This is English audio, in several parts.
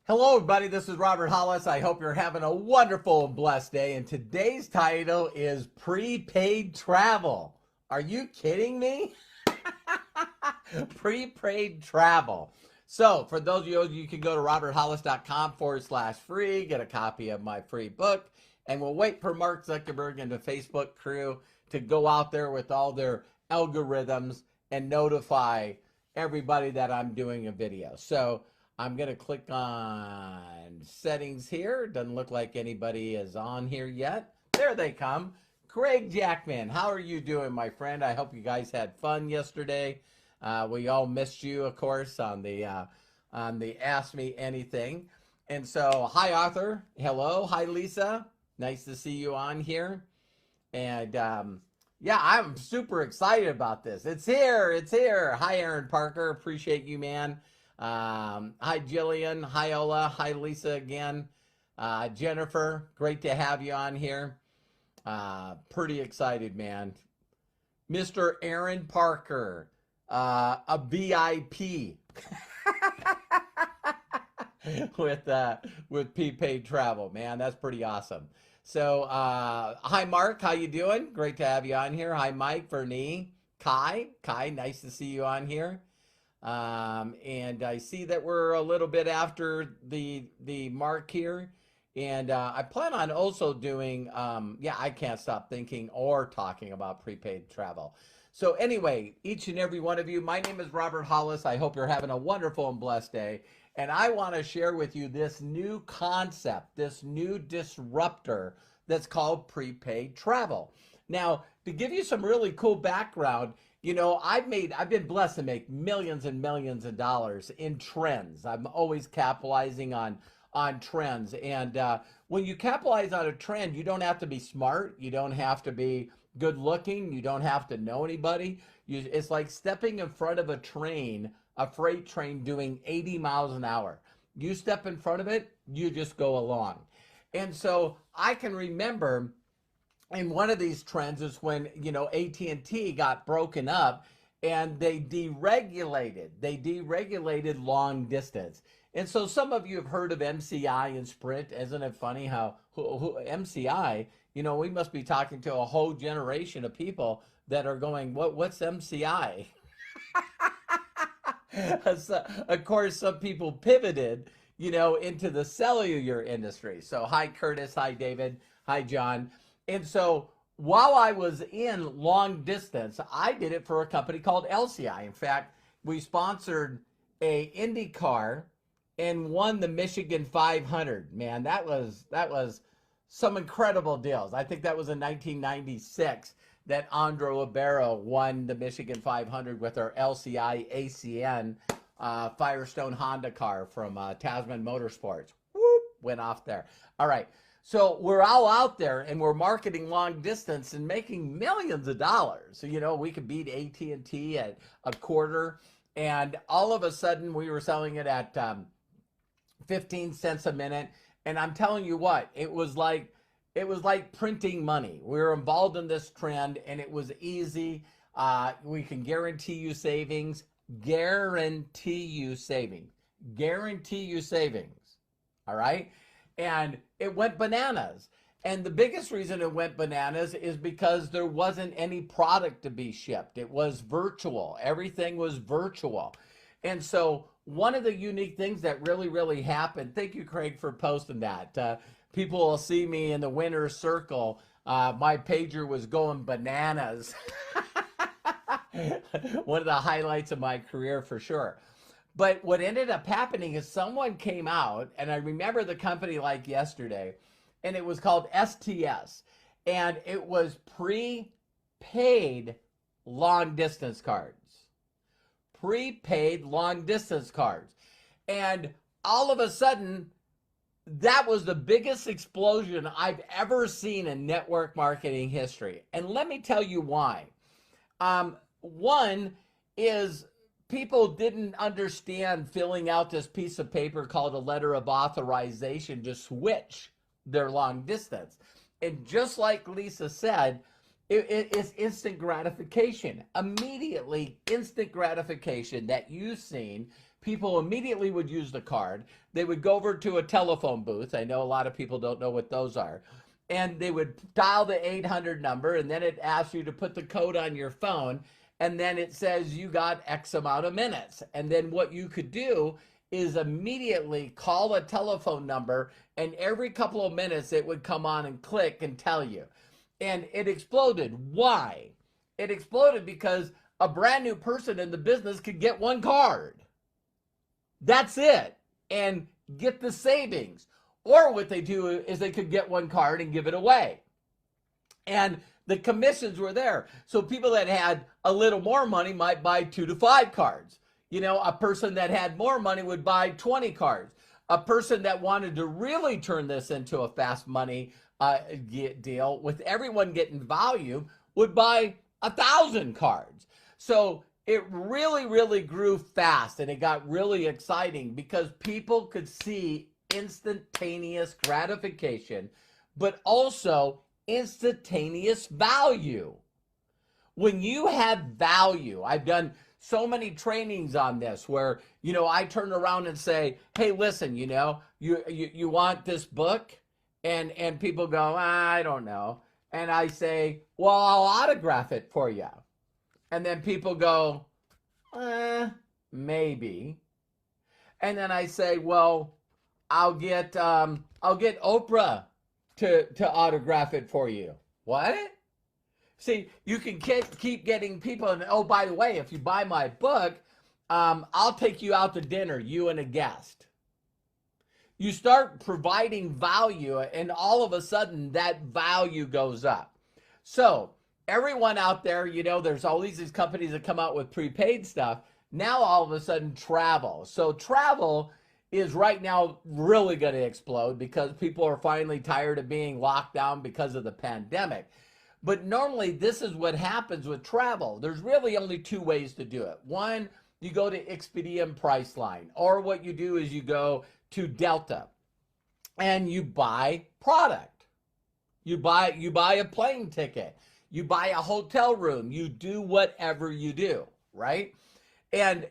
Hello, everybody. This is Robert Hollis. I hope you're having a wonderful and blessed day. And today's title is Prepaid Travel. Are you kidding me? Prepaid Travel. So, for those of you can go to roberthollis.com/free, get a copy of my free book, and we'll wait for Mark Zuckerberg and the Facebook crew to go out there with all their algorithms and notify everybody that I'm doing a video. So, I'm going to click on settings here. Doesn't look like anybody is on here yet. There they come. Craig Jackman, how are you doing, my friend? I hope you guys had fun yesterday. We all missed you, of course, on the Ask Me Anything. And so, hi, Arthur. Hello. Hi, Lisa. Nice to see you on here. And yeah, I'm super excited about this. It's here. It's here. Hi, Aaron Parker. Appreciate you, man. Hi, Jillian. Hi, Ola. Hi, Lisa again. Jennifer, great to have you on here. Pretty excited, man. Mr. Aaron Parker, a VIP with prepaid travel, man. That's pretty awesome. So, hi, Mark. How you doing? Great to have you on here. Hi, Mike, Vernie, Kai, nice to see you on here. And I see that we're a little bit after the mark here. And I plan on also doing, yeah, I can't stop thinking or talking about prepaid travel. So anyway, each and every one of you, my name is Robert Hollis. I hope you're having a wonderful and blessed day. And I want to share with you this new concept, this new disruptor that's called prepaid travel. Now, to give you some really cool background, you know, I've been blessed to make millions and millions of dollars in trends. I'm always capitalizing on trends. And when you capitalize on a trend, you don't have to be smart. You don't have to be good looking. You don't have to know anybody. It's like stepping in front of a train, a freight train doing 80 miles an hour. You step in front of it, you just go along. And so I can remember, and one of these trends is when, you know, AT&T got broken up and they deregulated long distance. And so some of you have heard of MCI and Sprint. Isn't it funny how MCI, you know, we must be talking to a whole generation of people that are going, what's MCI? So, of course, some people pivoted, you know, into the cellular industry. So hi, Curtis. Hi, David. Hi, John. And so while I was in long distance, I did it for a company called LCI. In fact, we sponsored a IndyCar and won the Michigan 500. Man, that was some incredible deals. I think that was in 1996 that Andrea Libero won the Michigan 500 with our LCI ACN Firestone Honda car from Tasman Motorsports. Whoop, went off there. All right. So we're all out there and we're marketing long distance and making millions of dollars. So, you know, we could beat AT&T at a quarter. And all of a sudden we were selling it at 15 cents a minute. And I'm telling you what, it was like printing money. We were involved in this trend and it was easy. We can guarantee you savings, guarantee you savings. All right. And it went bananas. And the biggest reason it went bananas is because there wasn't any product to be shipped. It was virtual. Everything was virtual. And so one of the unique things that really happened, thank you, Craig, for posting that. People will see me in the winner's circle. My pager was going bananas. One of the highlights of my career for sure. But what ended up happening is someone came out, and I remember the company like yesterday, and it was called STS, and it was prepaid long distance cards. Prepaid long distance cards. And all of a sudden, that was the biggest explosion I've ever seen in network marketing history. And let me tell you why. One is people didn't understand filling out this piece of paper called a letter of authorization to switch their long distance. And just like Lisa said, It's instant gratification. Immediately, instant gratification that you've seen. People immediately would use the card. They would go over to a telephone booth. I know a lot of people don't know what those are. And they would dial the 800 number, and then it asks you to put the code on your phone. And then it says you got X amount of minutes. And then what you could do is immediately call a telephone number, and every couple of minutes it would come on and click and tell you. And it exploded. Why? It exploded because a brand new person in the business could get one card. That's it. And get the savings. Or what they do is they could get one card and give it away. And the commissions were there. So people that had a little more money might buy 2 to 5 cards. You know, a person that had more money would buy 20 cards. A person that wanted to really turn this into a fast money deal with everyone getting value would buy 1,000 cards. So it really, really grew fast, and it got really exciting because people could see instantaneous gratification, but also instantaneous value. When you have value, I've done so many trainings on this where, you know, I turn around and say, hey, listen, you know, you want this book? And people go, I don't know. And I say, well, I'll autograph it for you. And then people go, maybe. And then I say, well, I'll get Oprah to autograph it for you. What? See, you can keep getting people, and oh, by the way, if you buy my book, I'll take you out to dinner, you and a guest. You start providing value, and all of a sudden that value goes up. So everyone out there, you know, there's all these companies that come out with prepaid stuff. Now all of a sudden travel. So travel is right now really going to explode because people are finally tired of being locked down because of the pandemic. But normally this is what happens with travel. There's really only 2 ways to do it. One, you go to Expedia and Priceline, or what you do is you go to Delta and you buy product. You buy a plane ticket. You buy a hotel room. You do whatever you do, right? And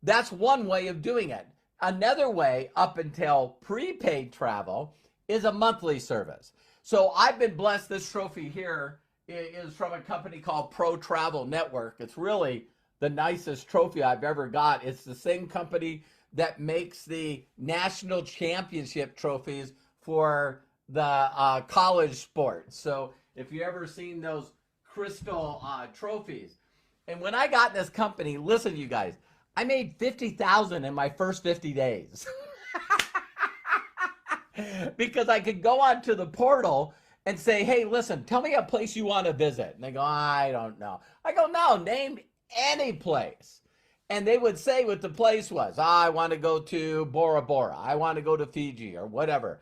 that's one way of doing it. Another way, up until prepaid travel, is a monthly service. So I've been blessed. This trophy here is from a company called Pro Travel Network. It's really the nicest trophy I've ever got. It's the same company that makes the national championship trophies for the college sports. So if you ever seen those crystal trophies. And when I got in this company, listen, you guys, I made 50,000 in my first 50 days. Because I could go onto the portal and say, hey, listen, tell me a place you want to visit. And they go, I don't know. I go, no, name any place. And they would say what the place was. I want to go to Bora Bora. I want to go to Fiji or whatever.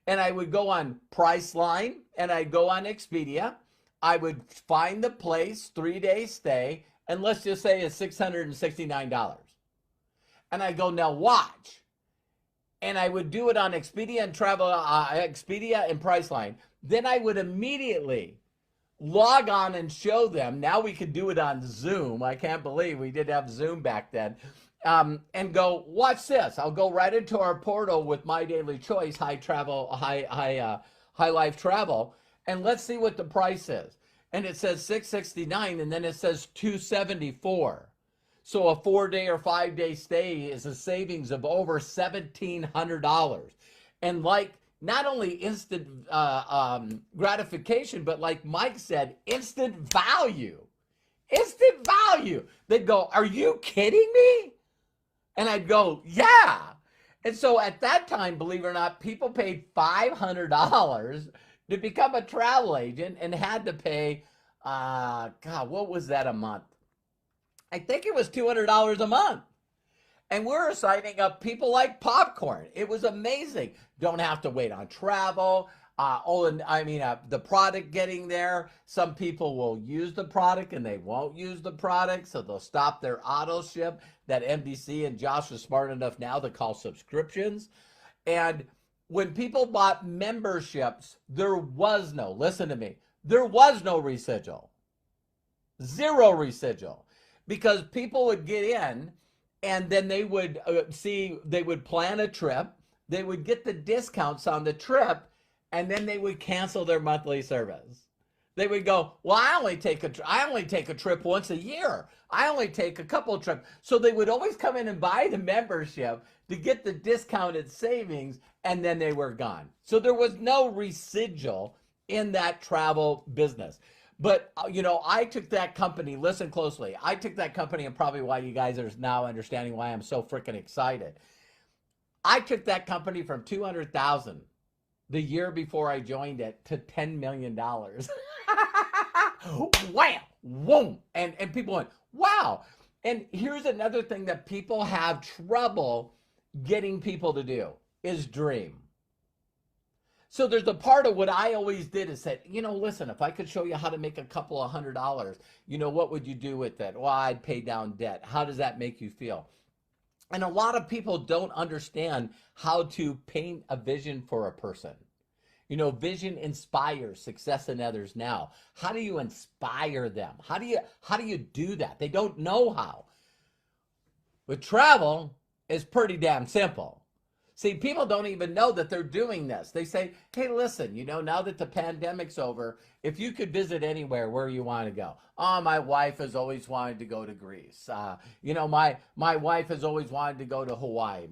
And I would go on Priceline and I'd go on Expedia. I would find the place, 3-day stay, and let's just say it's $669. And I go, now watch. And I would do it on Expedia and Expedia and Priceline. Then I would immediately log on and show them. Now we could do it on Zoom. I can't believe we did have Zoom back then. And go, watch this. I'll go right into our portal with My Daily Choice, High Life Travel, and let's see what the price is. And it says $669, and then it says $274. So a 4-day or 5-day stay is a savings of over $1,700. And like not only instant gratification, but like Mike said, instant value. Instant value. They'd go, are you kidding me? And I'd go, yeah. And so at that time, believe it or not, people paid $500 to become a travel agent and had to pay, God, what was that a month? I think it was $200 a month. And we're signing up people like popcorn. It was amazing. Don't have to wait on travel. The product getting there. Some people will use the product and they won't use the product, so they'll stop their auto ship that NBC and Josh are smart enough now to call subscriptions. And when people bought memberships, there was no, listen to me, There was no residual, zero residual, because people would get in and then they would they would plan a trip, they would get the discounts on the trip, and then they would cancel their monthly service. They would go, well, I only take a trip once a year. I only take a couple of trips. So they would always come in and buy the membership to get the discounted savings, and then they were gone. So there was no residual in that travel business. But, I took that company, listen closely, I took that company, and probably why you guys are now understanding why I'm so freaking excited. I took that company from 200,000 the year before I joined it to $10 million. Wham! Whoom! And people went, wow. And here's another thing that people have trouble getting people to do is dream. So there's a part of what I always did is said, listen, if I could show you how to make a couple of $100, what would you do with it? Well, I'd pay down debt. How does that make you feel? And a lot of people don't understand how to paint a vision for a person. Vision inspires success in others now. How do you inspire them? How do you do that? They don't know how. With travel, it's pretty damn simple. See, people don't even know that they're doing this. They say, hey, listen, now that the pandemic's over, if you could visit anywhere, where you want to go? Oh, my wife has always wanted to go to Greece. My wife has always wanted to go to Hawaii.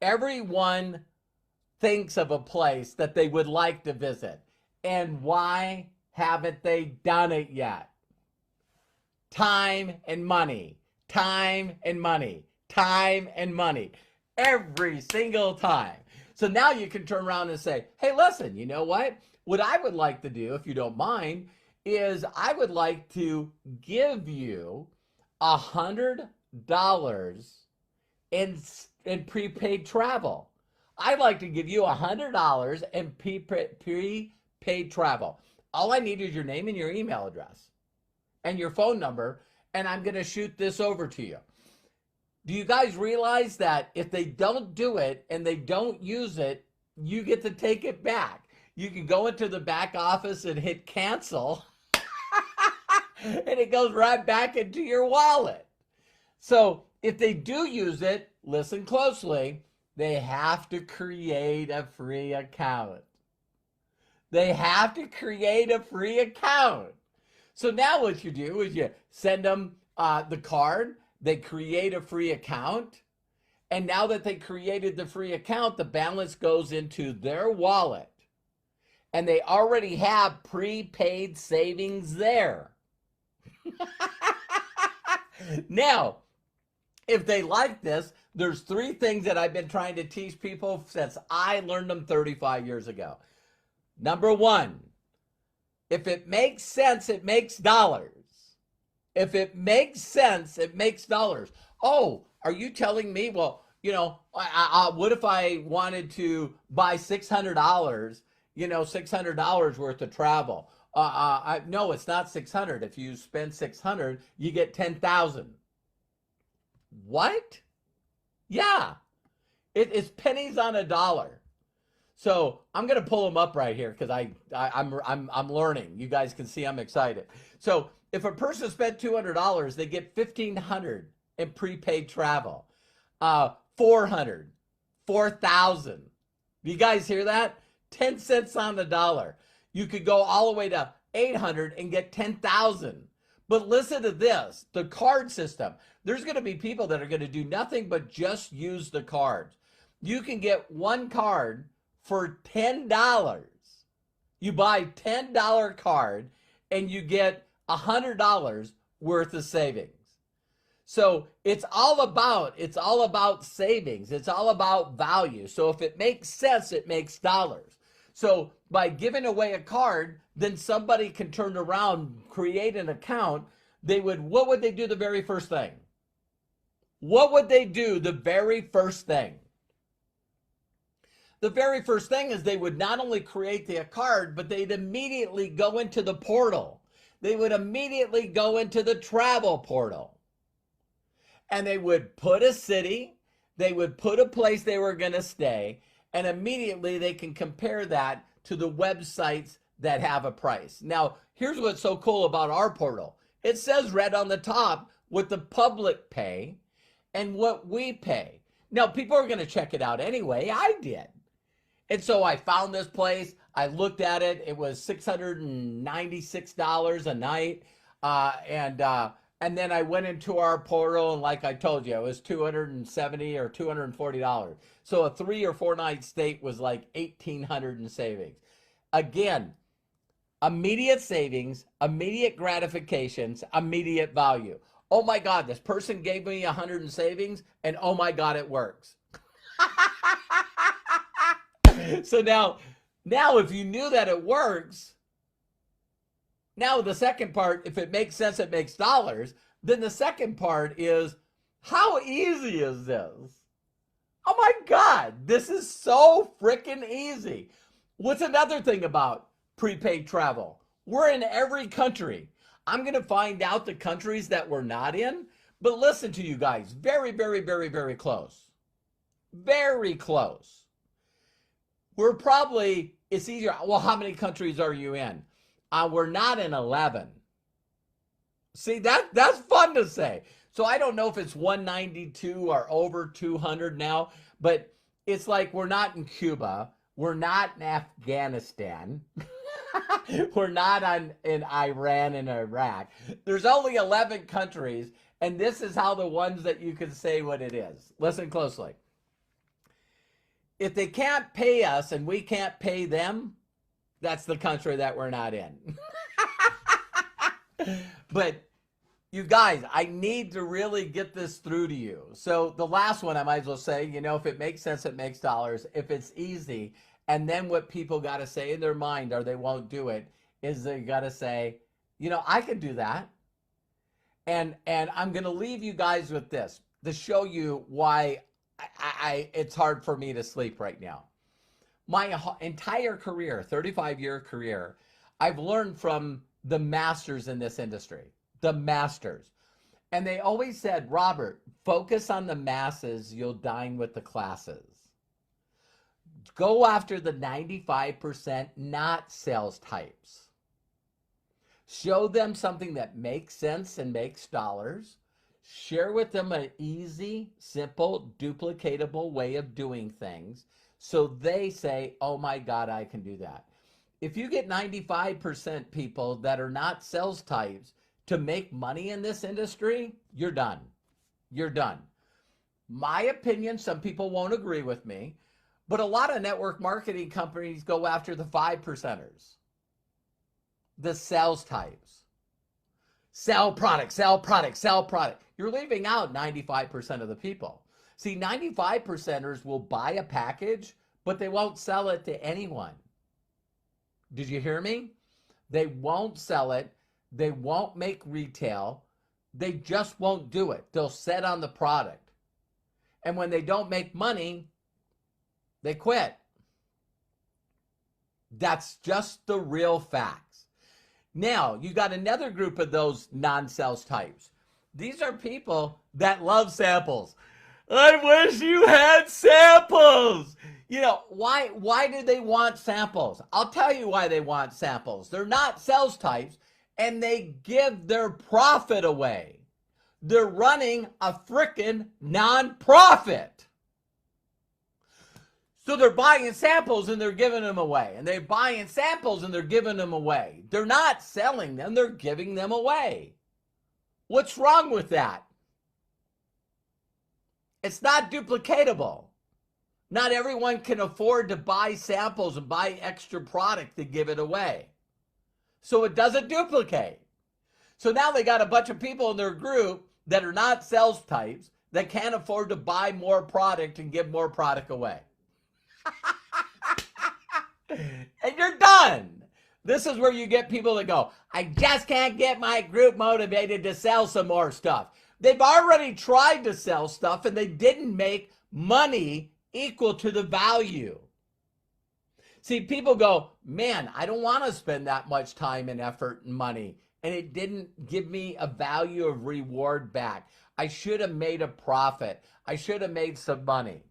Everyone thinks of a place that they would like to visit. And why haven't they done it yet? Time and money, time and money, time and money. Every single time. So now you can turn around and say, hey, listen, you know what? What I would like to do, if you don't mind, is I would like to give you $100 in prepaid travel. I'd like to give you $100 in prepaid travel. All I need is your name and your email address and your phone number, and I'm going to shoot this over to you. Do you guys realize that if they don't do it and they don't use it, you get to take it back? You can go into the back office and hit cancel, and it goes right back into your wallet. So if they do use it, listen closely, they have to create a free account. They have to create a free account. So now what you do is you send them the card. They create a free account. And now that they created the free account, the balance goes into their wallet. And they already have prepaid savings there. Now, if they like this, there's 3 things that I've been trying to teach people since I learned them 35 years ago. Number 1, if it makes sense, it makes dollars. If it makes sense, it makes dollars. Oh, are you telling me, well, what if I wanted to buy $600, $600 worth of travel? No, it's not 600. If you spend 600, you get 10,000. What? Yeah, it's pennies on a dollar. So I'm gonna pull them up right here because I'm learning. You guys can see I'm excited. So if a person spent $200, they get $1,500 in prepaid travel. 400, 4,000. You guys hear that? 10 cents on the dollar. You could go all the way to 800 and get 10,000. But listen to this, the card system. There's going to be people that are going to do nothing but just use the cards. You can get one card for $10. You buy a $10 card and you get $100 worth of savings. So it's all about savings. It's all about value. So if it makes sense, it makes dollars. So by giving away a card, then somebody can turn around, create an account. What would they do the very first thing? What would they do the very first thing? The very first thing is they would not only create the card, but they'd immediately go into the portal. They would immediately go into the travel portal. And they would put a city, they would put a place they were going to stay, and immediately they can compare that to the websites that have a price. Now, here's what's so cool about our portal. It says right on the top what the public pay and what we pay. Now, people are going to check it out anyway. I did. And so I found this place. I looked at it. It was $696 a night. And then I went into our portal, and like I told you, it was $270 or $240. So a 3 or 4 night stay was like $1,800 in savings. Again, immediate savings, immediate gratifications, immediate value. Oh my God, this person gave me 100 in savings, and oh my God, it works. So now if you knew that it works, now the second part, if it makes sense, it makes dollars, then the second part is, how easy is this? Oh my God, this is so freaking easy. What's another thing about prepaid travel? We're in every country. I'm going to find out the countries that we're not in, but listen to you guys, very, very, very, very close. Very close. We're probably, it's easier. Well, how many countries are you in? We're not in 11. See, that's fun to say. So I don't know if it's 192 or over 200 now, but it's like we're not in Cuba. We're not in Afghanistan. We're not in Iran and Iraq. There's only 11 countries, and this is how the ones that you can say what it is. Listen closely. If they can't pay us and we can't pay them, that's the country that we're not in. But you guys, I need to really get this through to you. So the last one, I might as well say, you know, if it makes sense, it makes dollars. If it's easy, and then what people got to say in their mind, or they won't do it, is they got to say, you know, I could do that. And I'm going to leave you guys with this to show you why it's hard for me to sleep right now. My entire career, 35-year career, I've learned from the masters in this industry, the masters. And they always said, Robert, focus on the masses, you'll dine with the classes. Go after the 95% not sales types. Show them something that makes sense and makes dollars. Share with them an easy, simple, duplicatable way of doing things so they say, oh my God, I can do that. If you get 95% people that are not sales types to make money in this industry, you're done. You're done. My opinion, some people won't agree with me, but a lot of network marketing companies go after the 5%ers, the sales types. Sell product, sell product, sell product. You're leaving out 95% of the people. See, 95%ers will buy a package, but they won't sell it to anyone. Did you hear me? They won't sell it. They won't make retail. They just won't do it. They'll set on the product. And when they don't make money, they quit. That's just the real facts. Now, you got another group of those non-sales types. These are people that love samples. I wish you had samples. You know, why do they want samples? I'll tell you why they want samples. They're not sales types, and they give their profit away. They're running a frickin' non-profit. So they're buying samples and they're giving them away. And they're buying samples and they're giving them away. They're not selling them, they're giving them away. What's wrong with that? It's not duplicatable. Not everyone can afford to buy samples and buy extra product to give it away. So it doesn't duplicate. So now they got a bunch of people in their group that are not sales types that can't afford to buy more product and give more product away. And you're done. This is where you get people that go, I just can't get my group motivated to sell some more stuff. They've already tried to sell stuff and they didn't make money equal to the value. See, people go, man, I don't want to spend that much time and effort and money, and it didn't give me a value of reward back. I should have made a profit. I should have made some money.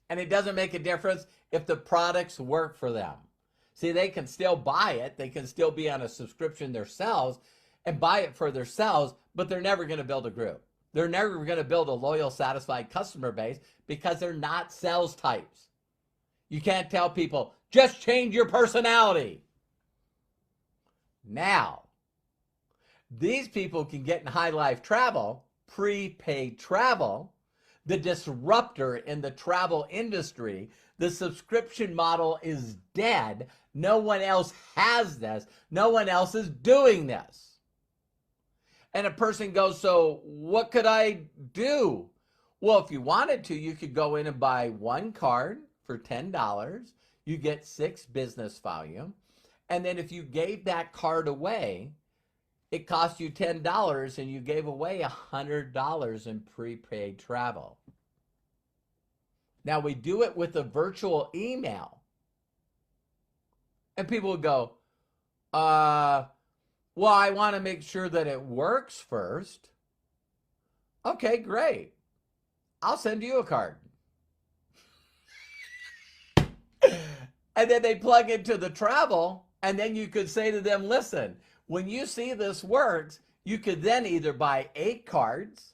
And it doesn't make a difference if the products work for them. See, they can still buy it. They can still be on a subscription themselves and buy it for themselves, but they're never going to build a group. They're never going to build a loyal, satisfied customer base because they're not sales types. You can't tell people, just change your personality. Now, these people can get in high life travel, prepaid travel, the disruptor in the travel industry. The subscription model is dead. No one else has this. No one else is doing this. And a person goes, so what could I do? Well, if you wanted to, you could go in and buy one card for $10. You get 6 business volume. And then if you gave that card away, it cost you $10 and you gave away $100 in prepaid travel. Now we do it with a virtual email. And people would go, well, I want to make sure that it works first. Okay, great. I'll send you a card. And then they plug into the travel, and then you could say to them, listen, when you see this works, you could then either buy 8 cards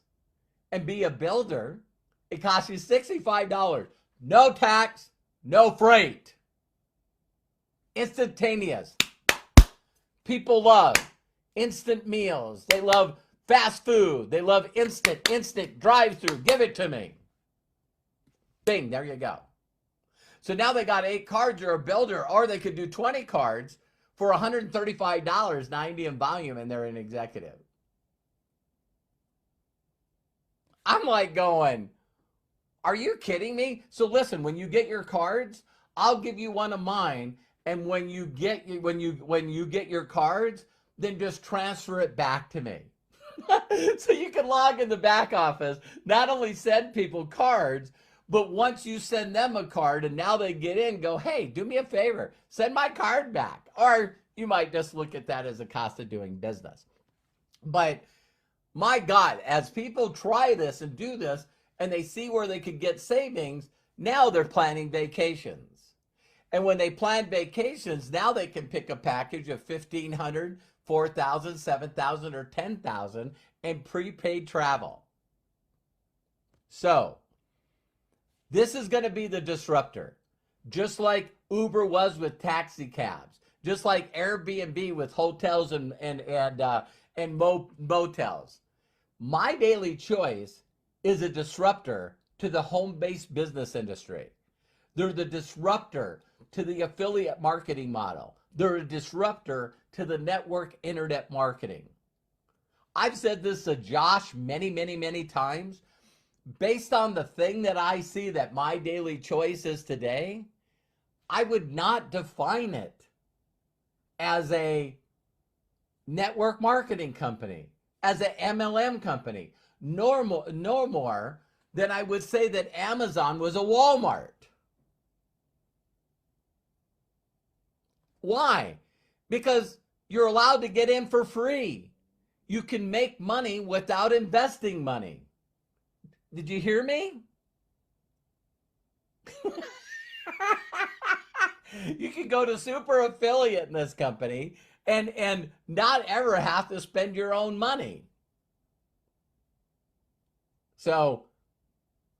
and be a builder. It costs you $65. No tax, no freight. Instantaneous. People love instant meals. They love fast food. They love instant drive-through. Give it to me. Bing, there you go. So now they got 8 cards or a builder, or they could do 20 cards for $135, 90 in volume, and they're an executive. I'm like going, are you kidding me? So listen, when you get your cards, I'll give you one of mine, and when you get your cards, then just transfer it back to me. So you can log in the back office, not only send people cards, but once you send them a card and now they get in, go, hey, do me a favor, send my card back. Or you might just look at that as a cost of doing business. But my God, as people try this and do this and they see where they could get savings, now they're planning vacations. And when they plan vacations, now they can pick a package of $1,500, $4,000, $7,000, or $10,000 in prepaid travel. So this is going to be the disruptor, just like Uber was with taxi cabs, just like Airbnb with hotels and motels. My Daily Choice is a disruptor to the home-based business industry. They're the disruptor to the affiliate marketing model. They're a disruptor to the network internet marketing. I've said this to Josh many times. Based on the thing that I see that My Daily Choice is today, I would not define it as a network marketing company, as an MLM company, no more than I would say that Amazon was a Walmart. Why? Because you're allowed to get in for free. You can make money without investing money. Did you hear me? You can go to super affiliate in this company and not ever have to spend your own money. So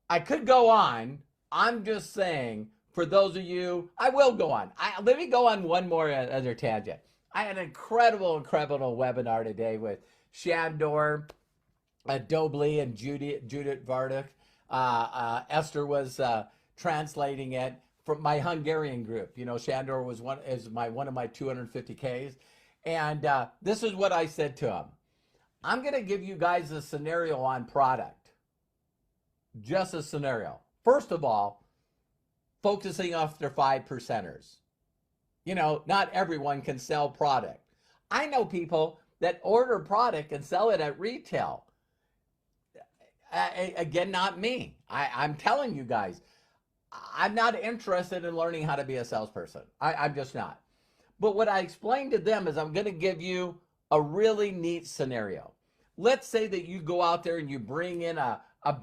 I could go on. I'm just saying, for those of you, I will go on. Let me go on one more other tangent. I had an incredible webinar today with Shandor, Dobley, and Judith Vardak. Esther was translating it from my Hungarian group. You know, Shandor was one of my 250Ks. And this is what I said to him. I'm going to give you guys a scenario on product. Just a scenario. First of all, focusing off their 5%ers. You know, not everyone can sell product. I know people that order product and sell it at retail. Again, not me. I'm telling you guys, I'm not interested in learning how to be a salesperson. I'm just not. But what I explained to them is I'm going to give you a really neat scenario. Let's say that you go out there and you bring in a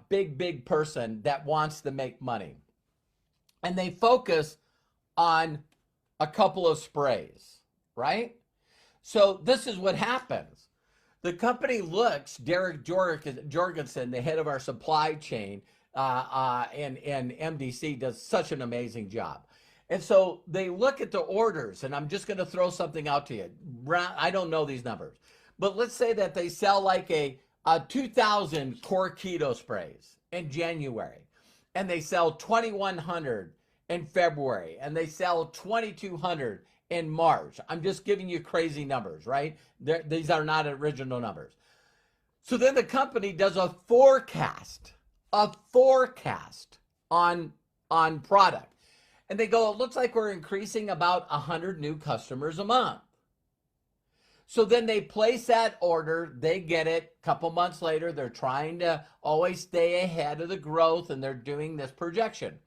big person that wants to make money. And they focus on a couple of sprays, right? So this is what happens. The company looks, Derek Jorgensen, the head of our supply chain, and MDC does such an amazing job. And so they look at the orders, and I'm just going to throw something out to you. I don't know these numbers, but let's say that they sell like a 2,000 core keto sprays in January, and they sell 2,100 in February, and they sell 2,200 in March. I'm just giving you crazy numbers, right? These are not original numbers. So then the company does a forecast on product. And they go, it looks like we're increasing about 100 new customers a month. So then they place that order, they get it. A couple months later, they're trying to always stay ahead of the growth, and they're doing this projection.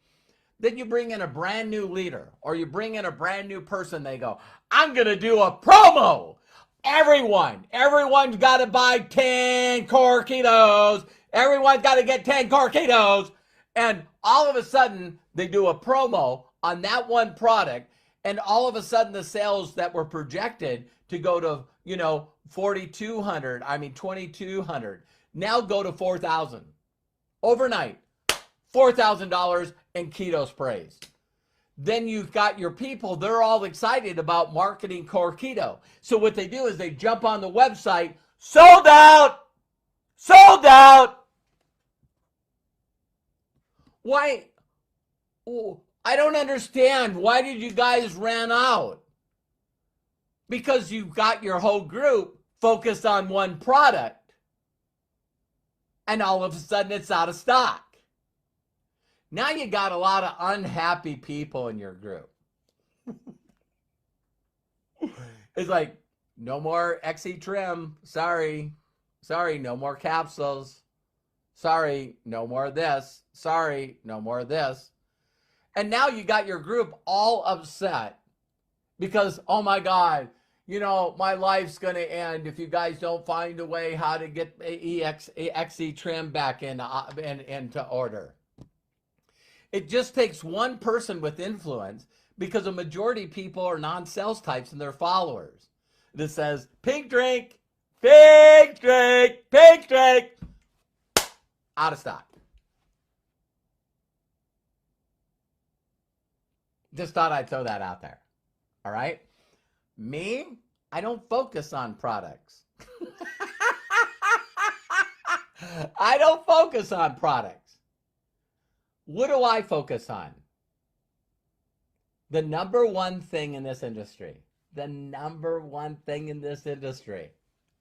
Then you bring in a brand new leader, or you bring in a brand new person. They go, I'm going to do a promo. Everyone's got to buy 10 core ketos. Everyone's got to get 10 core ketos. And all of a sudden, they do a promo on that one product. And all of a sudden, the sales that were projected to go to, 2,200, now go to 4,000. Overnight, $4,000 in keto sprays. Then you've got your people, they're all excited about marketing core keto. So what they do is they jump on the website, sold out. Why? I don't understand. Why did you guys ran out? Because you've got your whole group focused on one product, and all of a sudden it's out of stock. Now you got a lot of unhappy people in your group. It's like, no more XE trim. Sorry, no more capsules. Sorry, no more this. Sorry, no more this. And now you got your group all upset because, oh my God, my life's going to end if you guys don't find a way how to get XE trim back into order. It just takes one person with influence, because a majority of people are non-sales types and they're followers. That says, pink drink, out of stock. Just thought I'd throw that out there. All right? Me, I don't focus on products. I don't focus on products. What do I focus on? The number one thing in this industry.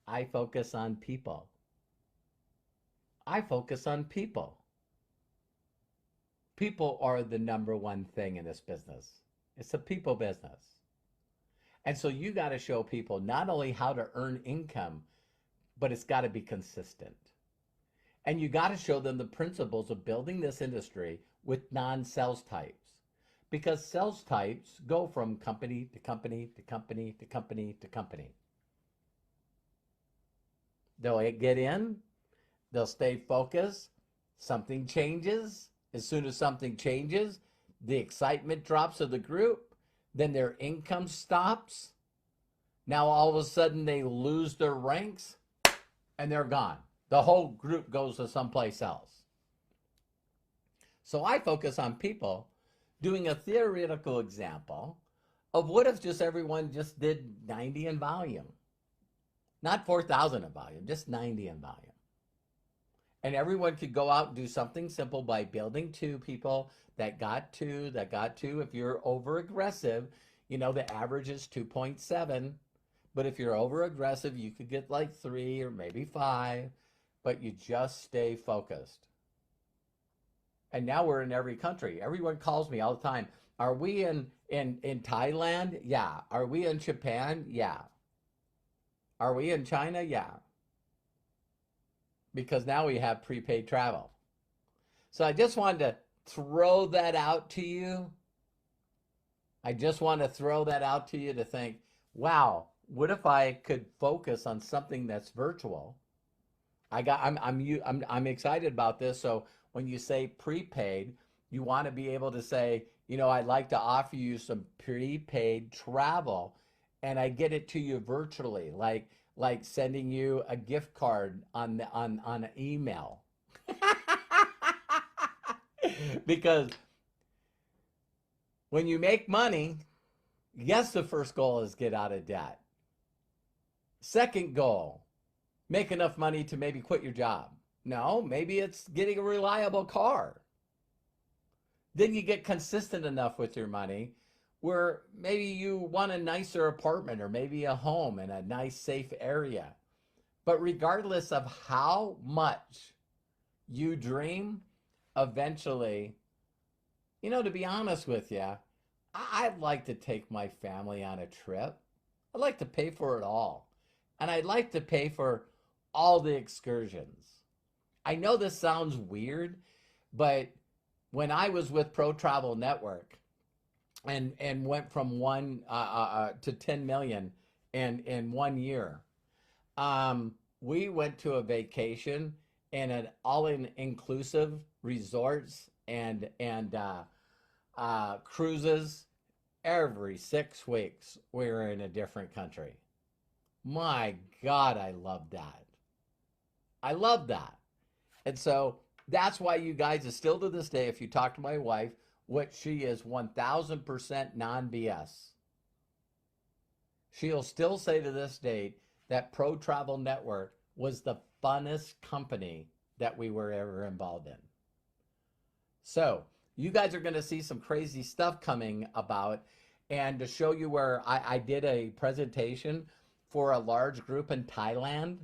I focus on people. People are the number one thing in this business. It's a people business. And so you got to show people not only how to earn income, but it's got to be consistent. And you got to show them the principles of building this industry with non-sales types. Because sales types go from company to company to company to company to company. They'll get in, they'll stay focused, something changes. As soon as something changes, the excitement drops of the group, then their income stops. Now all of a sudden they lose their ranks and they're gone. The whole group goes to someplace else. So I focus on people, doing a theoretical example of what if just everyone just did 90 in volume. Not 4,000 in volume, just 90 in volume. And everyone could go out and do something simple by building two people that got two. If you're over aggressive, the average is 2.7. But if you're over aggressive, you could get like 3 or maybe 5. But you just stay focused. And now we're in every country. Everyone calls me all the time. Are we in Thailand? Yeah. Are we in Japan? Yeah. Are we in China? Yeah. Because now we have prepaid travel. So I just wanted to throw that out to you. To think, wow, what if I could focus on something that's virtual? I'm excited about this. So when you say prepaid, you want to be able to say, I'd like to offer you some prepaid travel, and I get it to you virtually, like sending you a gift card on an email. Because when you make money, yes, the first goal is get out of debt. Second goal, make enough money to maybe quit your job. No, maybe it's getting a reliable car. Then you get consistent enough with your money where maybe you want a nicer apartment or maybe a home in a nice, safe area. But regardless of how much you dream, eventually, to be honest with you, I'd like to take my family on a trip. I'd like to pay for it all. And I'd like to pay for all the excursions. I know this sounds weird, but when I was with Pro Travel Network and went from 1 to 10 million in 1 year, we went to a vacation in an all-inclusive resorts and cruises. Every 6 weeks we were in a different country. My God, I love that. I love that. And so that's why you guys are still to this day, if you talk to my wife, what she is 1000% non-BS. She'll still say to this date that Pro Travel Network was the funnest company that we were ever involved in. So you guys are going to see some crazy stuff coming about. And to show you where I did a presentation for a large group in Thailand,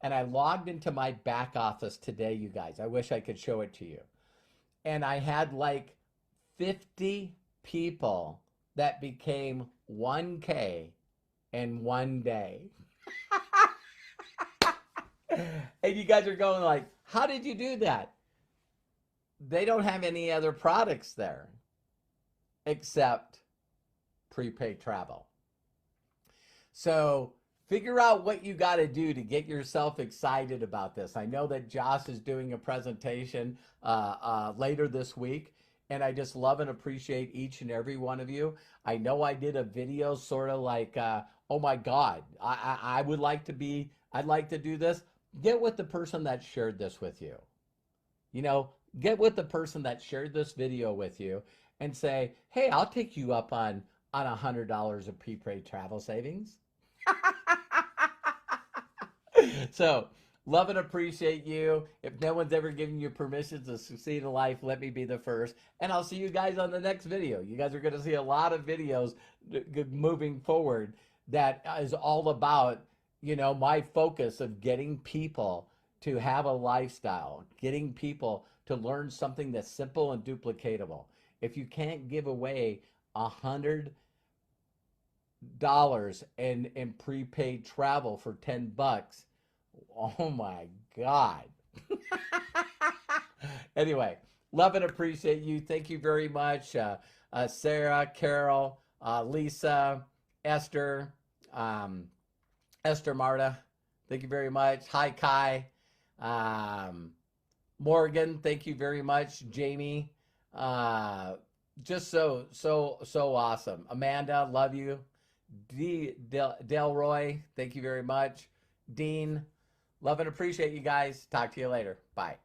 and I logged into my back office today, you guys. I wish I could show it to you. And I had like 50 people that became 1K in 1 day. And you guys are going like, how did you do that? They don't have any other products there except prepaid travel. So figure out what you got to do to get yourself excited about this. I know that Josh is doing a presentation later this week, and I just love and appreciate each and every one of you. I know I did a video sort of like, oh my God, I would like to be, I'd like to do this. Get with the person that shared this with you. Get with the person that shared this video with you and say, hey, I'll take you up on $100 of prepaid travel savings. So, love and appreciate you. If no one's ever given you permission to succeed in life, let me be the first. And I'll see you guys on the next video. You guys are going to see a lot of videos moving forward that is all about, my focus of getting people to have a lifestyle, getting people to learn something that's simple and duplicatable. If you can't give away $100 in prepaid travel for $10, oh my God. Anyway, love and appreciate you. Thank you very much. Sarah, Carol, Lisa, Esther, Marta. Thank you very much. Hi, Kai. Morgan, thank you very much. Jamie, just so awesome. Amanda, love you. Delroy, thank you very much. Dean, love and appreciate you guys. Talk to you later. Bye.